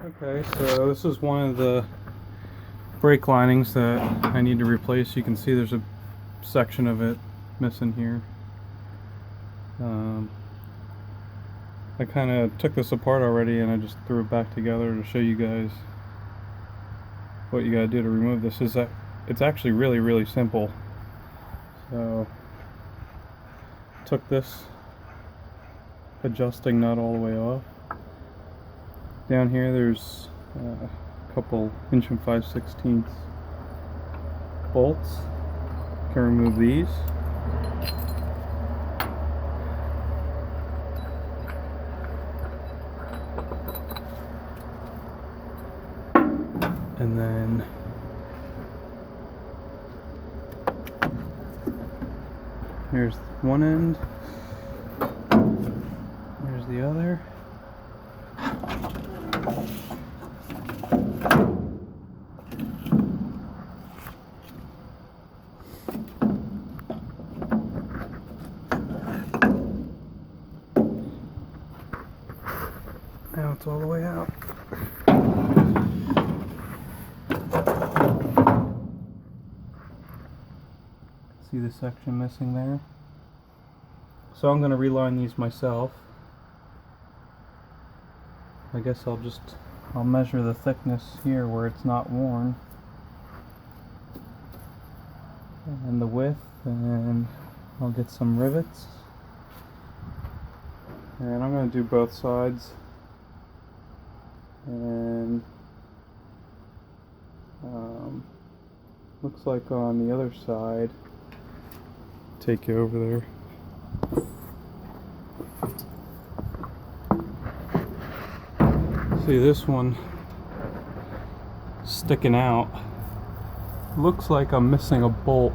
Okay, so this is one of the brake linings that I need to replace. You can see there's a section of it missing here. I kind of took this apart already and I just threw it back together to show you guys what you gotta do to remove this. It's actually really simple. So took this adjusting nut all the way off. Down here there's a couple 1 5/16 bolts. Can remove these. And then here's one end, there's the other. Now it's all the way out. See the section missing there? So I'm going to reline these myself. I guess I'll measure the thickness here where it's not worn, and the width, and I'll get some rivets, and I'm going to do both sides. And looks like on the other side, take you over there. See this one sticking out. Looks like I'm missing a bolt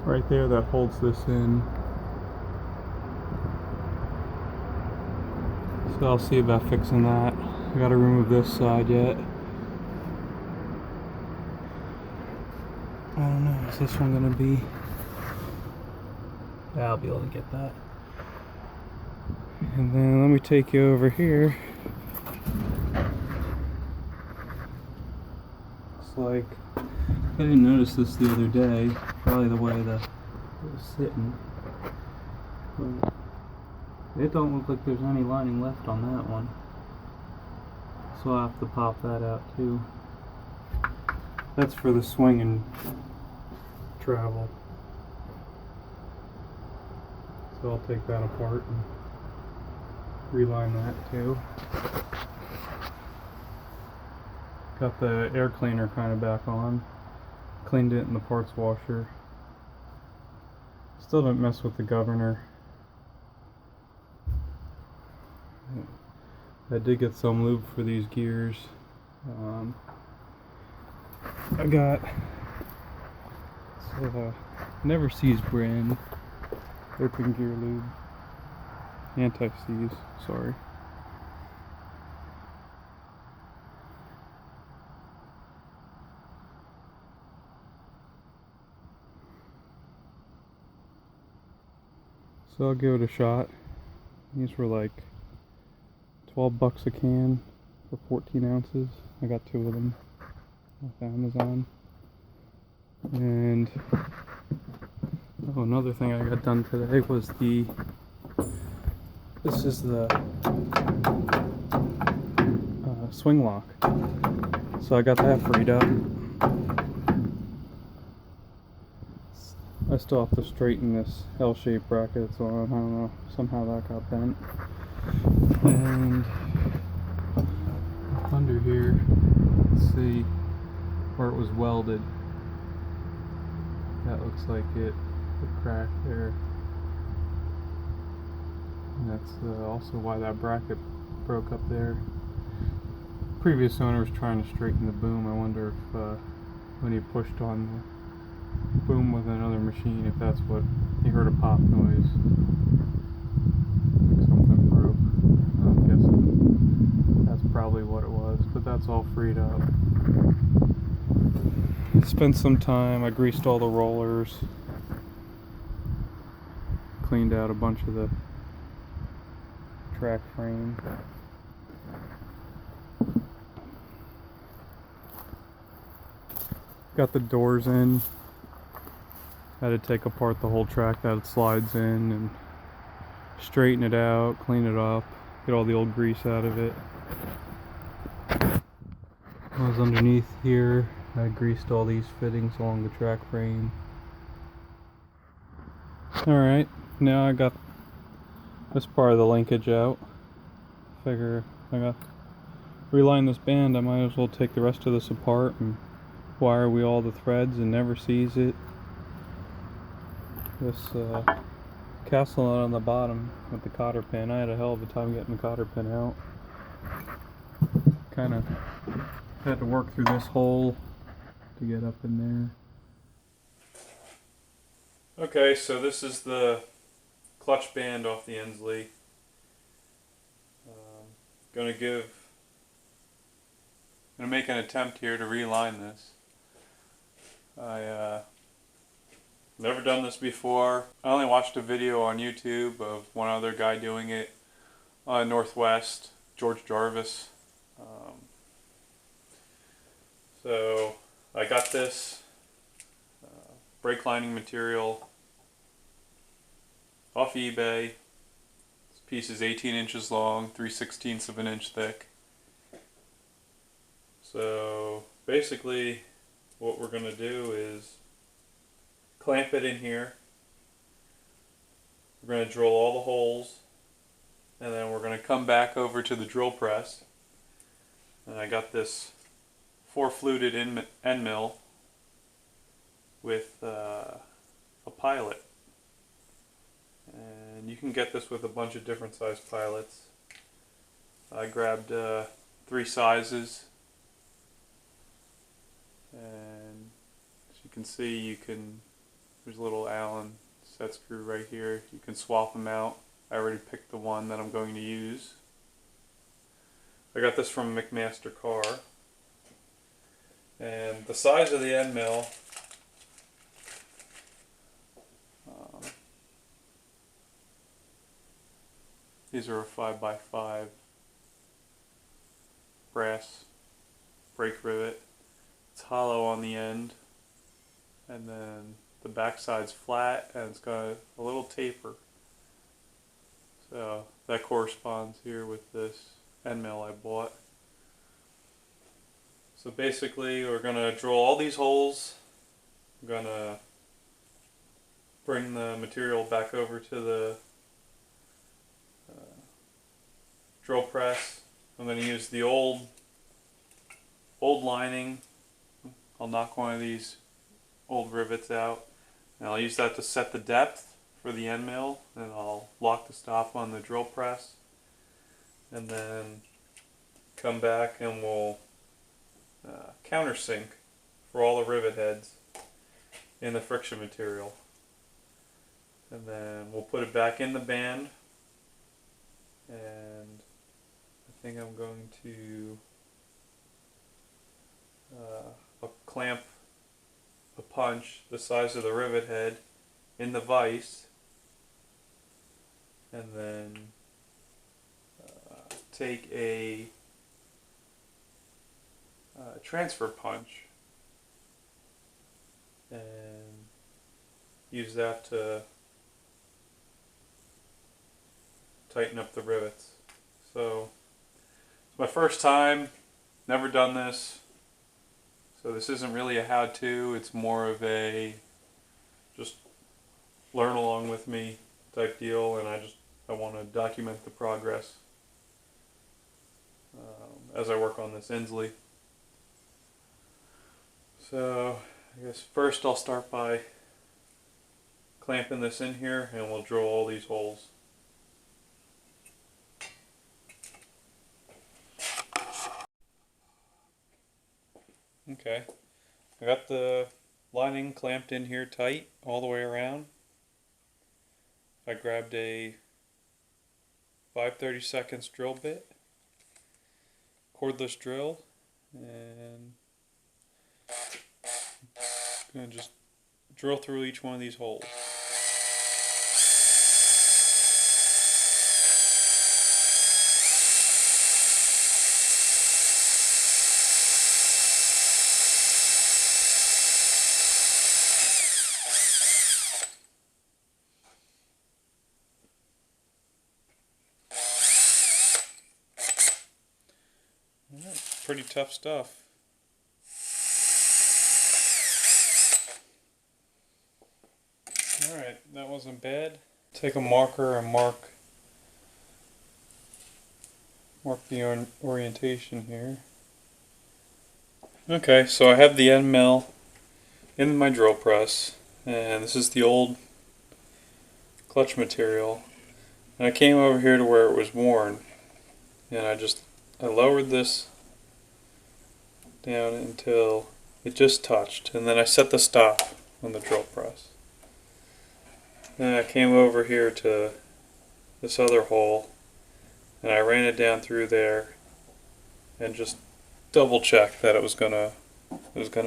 right there that holds this in. So I'll see about fixing that. I gotta remove this side yet. I don't know, is this one gonna be? Yeah, I'll be able to get that. And then let me take you over here. It's like, I didn't notice this the other day, probably the way it was sitting. But it don't look like there's any lining left on that one. So I'll have to pop that out too. That's for the swing and travel. So I'll take that apart and reline that too. Got the air cleaner kind of back on. Cleaned it in the parts washer. Still didn't mess with the governor. I did get some lube for these gears. I got Never Seize brand open gear lube. Anti-seize, sorry. So I'll give it a shot. These were like $12 a can for 14 ounces. I got 2 of them off Amazon. And another thing I got done today was this is the swing lock. So I got that freed up. I still have to straighten this L-shaped bracket it's on. I don't know, somehow that got bent. And under here, let's see where it was welded. That looks like it cracked there. And that's also why that bracket broke up there. Previous owner was trying to straighten the boom. I wonder if when he pushed on the boom with another machine, if that's what he heard, a pop noise. Like something broke. I'm guessing that's probably what it was, but that's all freed up. Spent some time, I greased all the rollers, cleaned out a bunch of the track frame. Got the doors in. Had to take apart the whole track that it slides in and straighten it out, clean it up, get all the old grease out of it. I was underneath here. I greased all these fittings along the track frame. Alright, now I got this part of the linkage out. Figure I got reline this band, I might as well take the rest of this apart and wire we all the threads and never seize it. This castle nut on the bottom with the cotter pin, I had a hell of a time getting the cotter pin out. Kind of had to work through this hole to get up in there. Okay, so this is the clutch band off the Insley. Gonna make an attempt here to reline this. I never done this before. I only watched a video on YouTube of one other guy doing it on Northwest, George Jarvis. So I got this brake lining material off eBay. This piece is 18 inches long, 3/16 of an inch thick. So basically what we're going to do is clamp it in here. We're going to drill all the holes, and then we're going to come back over to the drill press. And I got this 4-fluted end mill with a pilot. And you can get this with a bunch of different size pilots. I grabbed 3 sizes. And as you can see, there's a little Allen set screw right here. You can swap them out. I already picked the one that I'm going to use. I got this from McMaster Car. And the size of the end mill, these are a 5x5 brass brake rivet. It's hollow on the end, and then the back side's flat, and it's got a little taper. So that corresponds here with this end mill I bought. So basically we're going to drill all these holes. I'm going to bring the material back over to the drill press. I'm going to use the old lining. I'll knock one of these old rivets out, and I'll use that to set the depth for the end mill, and I'll lock the stop on the drill press, and then come back and we'll countersink for all the rivet heads in the friction material, and then we'll put it back in the band. And I think I'm going to I'll clamp a punch the size of the rivet head in the vise, and then take a transfer punch and use that to tighten up the rivets. So it's my first time, never done this. So this isn't really a how-to, it's more of a just learn along with me type deal, and I want to document the progress as I work on this Insley. So I guess first I'll start by clamping this in here, and we'll drill all these holes. Okay, I got the lining clamped in here tight all the way around. I grabbed a 5/32 drill bit, cordless drill, and I'm going to just drill through each one of these holes. Pretty tough stuff. Alright, that wasn't bad. Take a marker and mark the orientation here. Okay, so I have the end mill in my drill press, and this is the old clutch material. And I came over here to where it was worn, and I lowered this down until it just touched, and then I set the stop on the drill press. Then I came over here to this other hole, and I ran it down through there and just double checked that it was gonna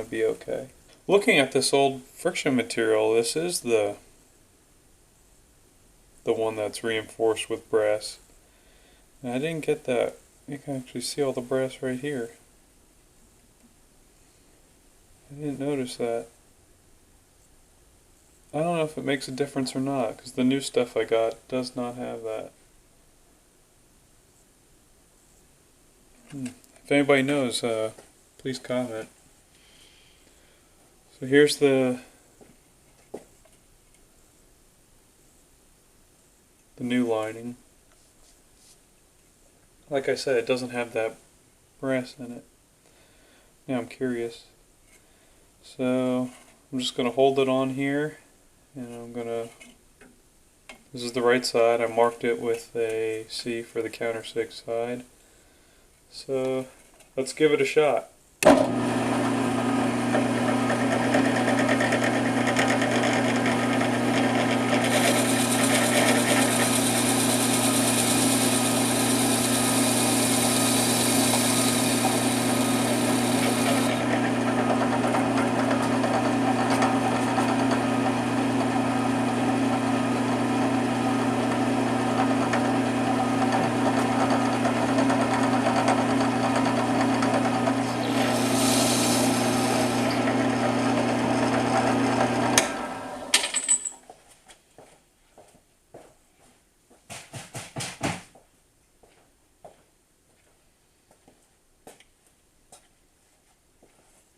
be okay. Looking at this old friction material, this is the one that's reinforced with brass. And I didn't get that. You can actually see all the brass right here. I didn't notice that. I don't know if it makes a difference or not, because the new stuff I got does not have that. If anybody knows, please comment. So here's the new lining. Like I said, it doesn't have that brass in it. Now I'm curious. So I'm just going to hold it on here, and this is the right side. I marked it with a C for the countersink side. So let's give it a shot.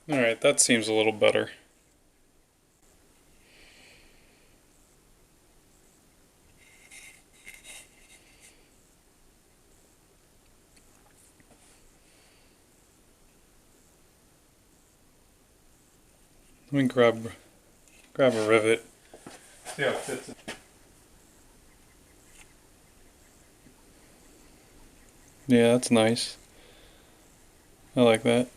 Alright, that seems a little better. Let me grab a rivet. See how it fits in. Yeah, that's nice. I like that.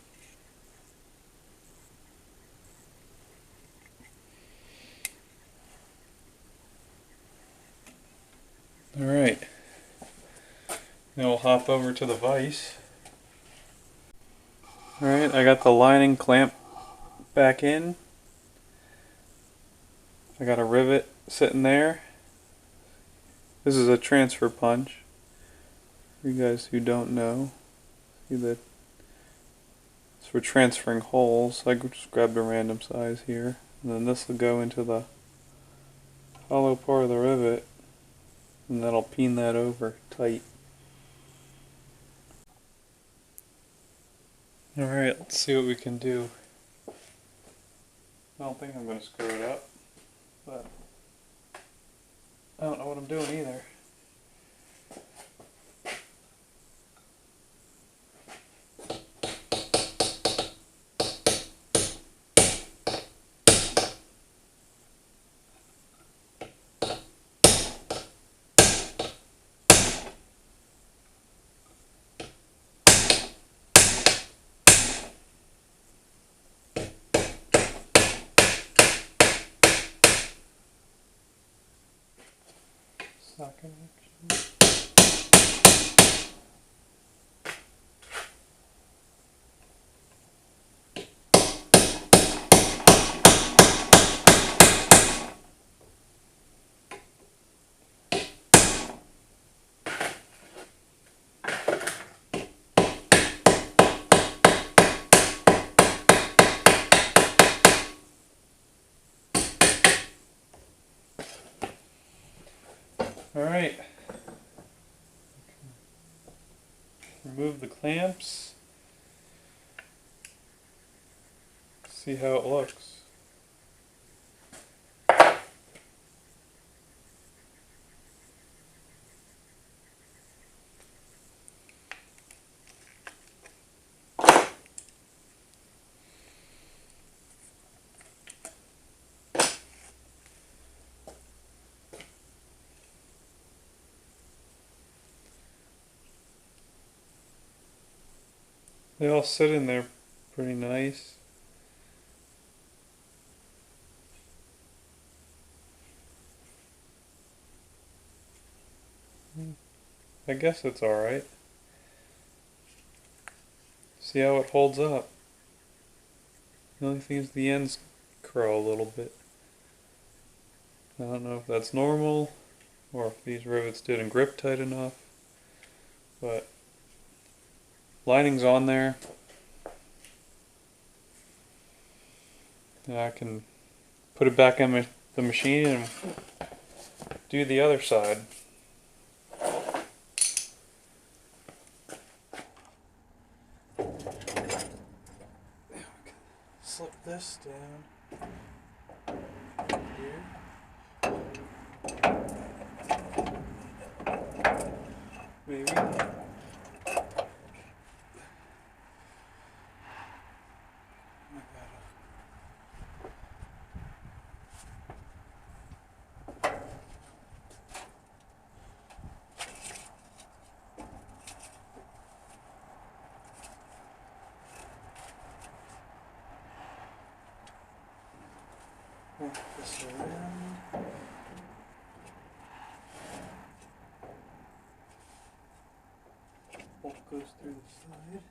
Alright. Now we'll hop over to the vise. Alright, I got the lining clamp back in. I got a rivet sitting there. This is a transfer punch. For you guys who don't know, see that it's for transferring holes. I just grabbed a random size here, and then this will go into the hollow part of the rivet, and that'll peen that over tight. Alright, let's see what we can do. I don't think I'm going to screw it up, but I don't know what I'm doing either. Socket action. Alright, remove the clamps, see how it looks. They all sit in there pretty nice. I guess it's alright. See how it holds up. The only thing is the ends curl a little bit. I don't know if that's normal or if these rivets didn't grip tight enough, but lining's on there. And I can put it back in the machine and do the other side. Slip this down here. Maybe. Wrap this around. Bolt goes through the side.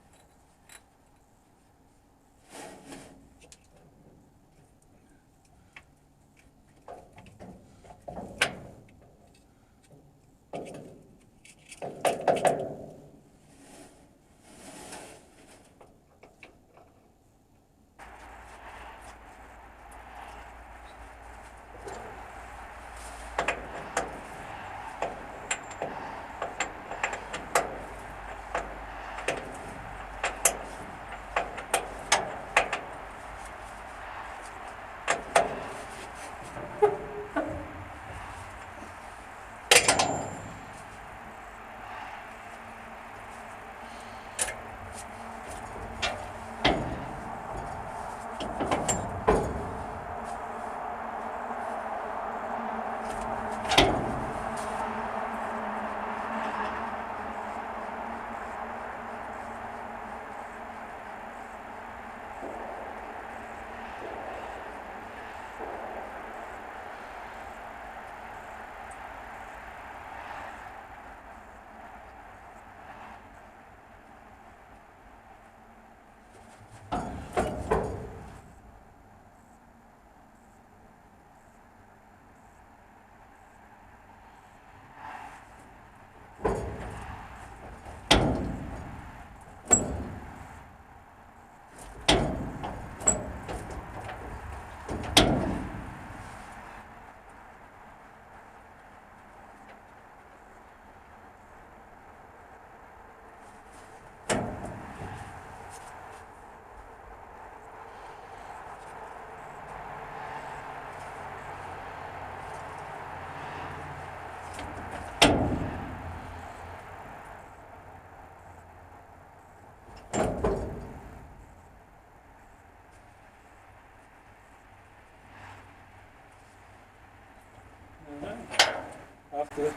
I'll have to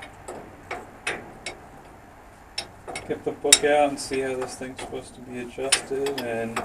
get the book out and see how this thing's supposed to be adjusted and